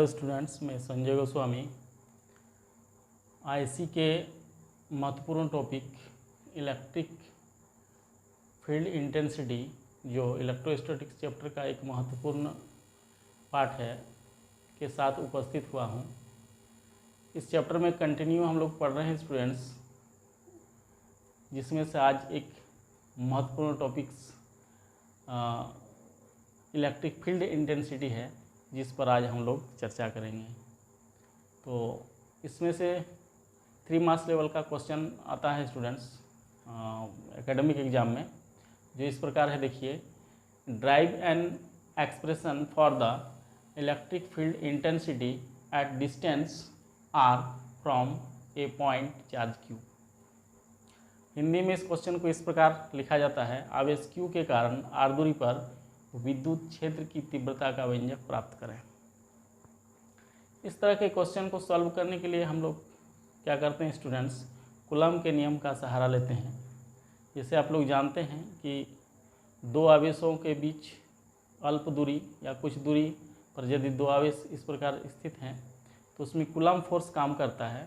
Hello students, मैं Sanjay Goswami IC के महत्वपूर्ण टॉपिक इलेक्ट्रिक फील्ड इंटेंसिटी जो इलेक्ट्रोस्टैटिक्स चैप्टर का एक महत्वपूर्ण पार्ट है के साथ उपस्थित हुआ हूँ। इस चैप्टर में कंटिन्यू हम लोग पढ़ रहे हैं स्टूडेंट्स, जिसमें से आज एक महत्वपूर्ण टॉपिक्स इलेक्ट्रिक फील्ड इंटेंसिटी है, जिस पर आज हम लोग चर्चा करेंगे। तो इसमें से 3 मार्क्स लेवल का क्वेश्चन आता है स्टूडेंट्स एकेडमिक एग्जाम में, जो इस प्रकार है। देखिए, drive an expression for the electric field intensity at distance r from a point charge q. Hindi में इस क्वेश्चन को इस प्रकार लिखा जाता है, आवेश क्यू के कारण आर दूरी पर विद्युत क्षेत्र की तीव्रता का व्यंजक प्राप्त करें। इस तरह के क्वेश्चन को सॉल्व करने के लिए हम लोग क्या करते हैं स्टूडेंट्स, कूलम के नियम का सहारा लेते हैं। जैसे आप लोग जानते हैं कि दो आवेशों के बीच अल्प दूरी या कुछ दूरी पर यदि दो आवेश इस प्रकार स्थित हैं तो उसमें कूलम फोर्स काम करता है।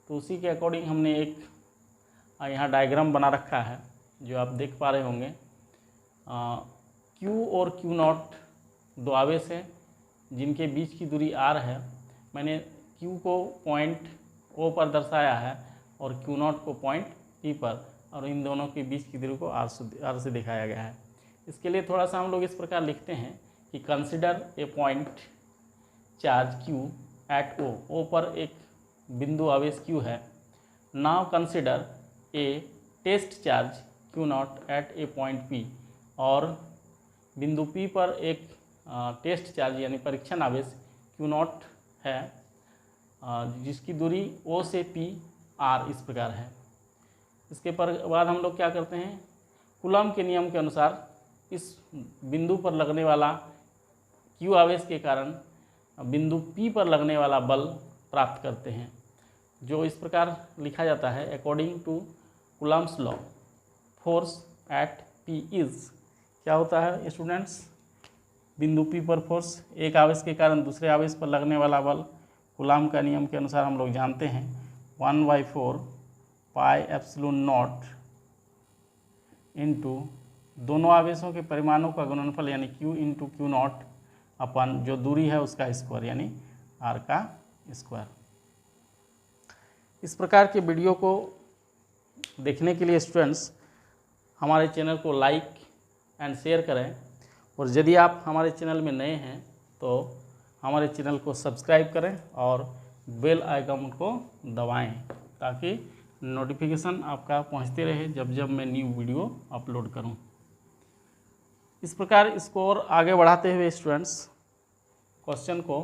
तो उसी के अकॉर्डिंग हमने एक यहाँ डायग्राम बना रखा है, जो आप देख पा रहे होंगे। Q और Q नॉट दो आवेश हैं जिनके बीच की दूरी R है। मैंने Q को पॉइंट O पर दर्शाया है और Q नॉट को पॉइंट P पर, और इन दोनों के बीच की दूरी को R से दिखाया गया है। इसके लिए थोड़ा सा हम लोग इस प्रकार लिखते हैं कि consider a point charge Q at O पर एक बिंदु आवेश Q है। Now consider a test charge Q naught at a point P, और बिंदु P पर एक टेस्ट चार्ज यानी परीक्षण आवेश Q नॉट है, जिसकी दूरी O से P R इस प्रकार है। इसके बाद हम लोग क्या करते हैं, कूलम के नियम के अनुसार इस बिंदु पर लगने वाला Q आवेश के कारण बिंदु P पर लगने वाला बल प्राप्त करते हैं, जो इस प्रकार लिखा जाता है, according to Coulomb's law force at P is. क्या होता है स्टूडेंट्स, बिंदु P पर फोर्स, एक आवेश के कारण दूसरे आवेश पर लगने वाला बल कूलम का नियम के अनुसार हम लोग जानते हैं 1/4 पाई एप्सिलॉन नॉट इंटू दोनों आवेशों के परिमाणों का गुणनफल यानी Q इंटू Q नॉट अपन जो दूरी है उसका स्क्वायर यानी R का स्क्वायर। इस प्रकार के वीडियो को देखने के लिए स्टूडेंट्स हमारे चैनल को लाइक एंड शेयर करें, और यदि आप हमारे चैनल में नए हैं तो हमारे चैनल को सब्सक्राइब करें और बेल आइकन को दबाएं, ताकि नोटिफिकेशन आपका पहुंचते रहे जब जब मैं न्यू वीडियो अपलोड करूं। इस प्रकार इसको और आगे बढ़ाते हुए स्टूडेंट्स क्वेश्चन को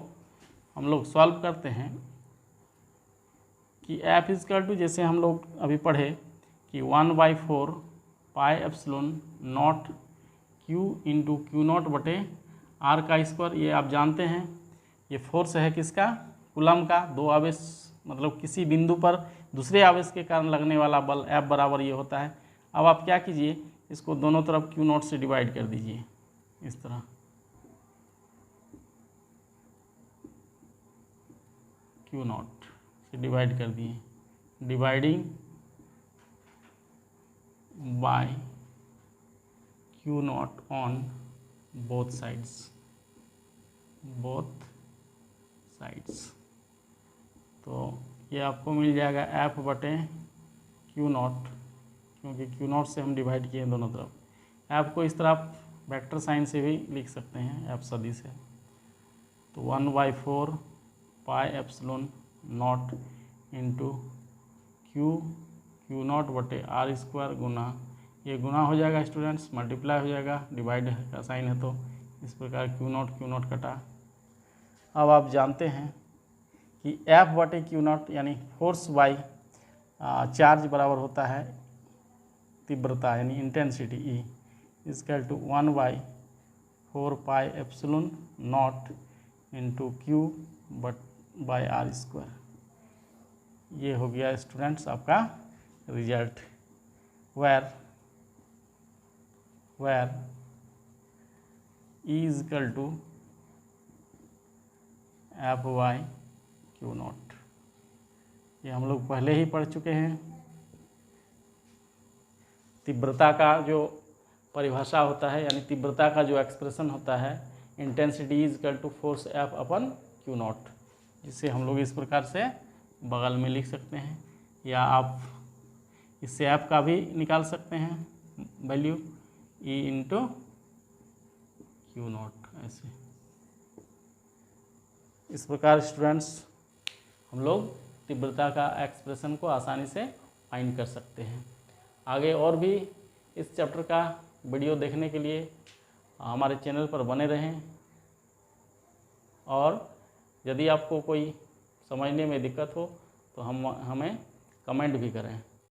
हम लोग सॉल्व करते हैं कि F इक्वल टू, जैसे हम लोग अभी पढ़े कि 1/4 pi epsilon not Q into Q not बटे R का स्क्वायर। ये आप जानते हैं, ये फोर्स है किसका, कूलम का। दो आवेश मतलब किसी बिंदु पर दूसरे आवेश के कारण लगने वाला बल F बराबर ये होता है। अब आप क्या कीजिए, इसको दोनों तरफ Q नॉट से डिवाइड कर दीजिए, इस तरह Q नॉट से डिवाइड कर दिए, dividing by Q not on both sides, तो ये आपको मिल जाएगा F बटे Q नॉट, क्योंकि Q नॉट से हम डिवाइड किए दोनों तरफ। F को इस तरह वेक्टर साइन से भी लिख सकते हैं, F सदिश है। तो 1/4 pi epsilon naught into Q not बटे R स्क्वायर गुना, ये गुना हो जाएगा स्टूडेंट्स, मल्टीप्लाई हो जाएगा, डिवाइड का साइन है तो इस प्रकार Q नॉट कटा। अब आप जानते हैं कि F बटे Q नॉट यानी फोर्स बाई चार्ज बराबर होता है तीव्रता यानी intensity E equal to 1/4 pi epsilon naught into Q by R square. ये हो गया स्टूडेंट्स आपका रिजल्ट, where E equal to F y q naught, ये हम लोग पहले ही पढ़ चुके हैं। तीव्रता का जो परिभाषा होता है, यानी तीव्रता का जो एक्सप्रेशन होता है, intensity is equal to force F upon q naught, जिसे हम लोग इस प्रकार से बगल में लिख सकते हैं, या आप इससे एफ का भी निकाल सकते हैं value, E into Q not. ऐसे इस प्रकार स्टूडेंट्स हम लोग तीव्रता का एक्सप्रेशन को आसानी से फाइंड कर सकते हैं। आगे और भी इस चैप्टर का वीडियो देखने के लिए हमारे चैनल पर बने रहें, और यदि आपको कोई समझने में दिक्कत हो तो हमें कमेंट भी करें।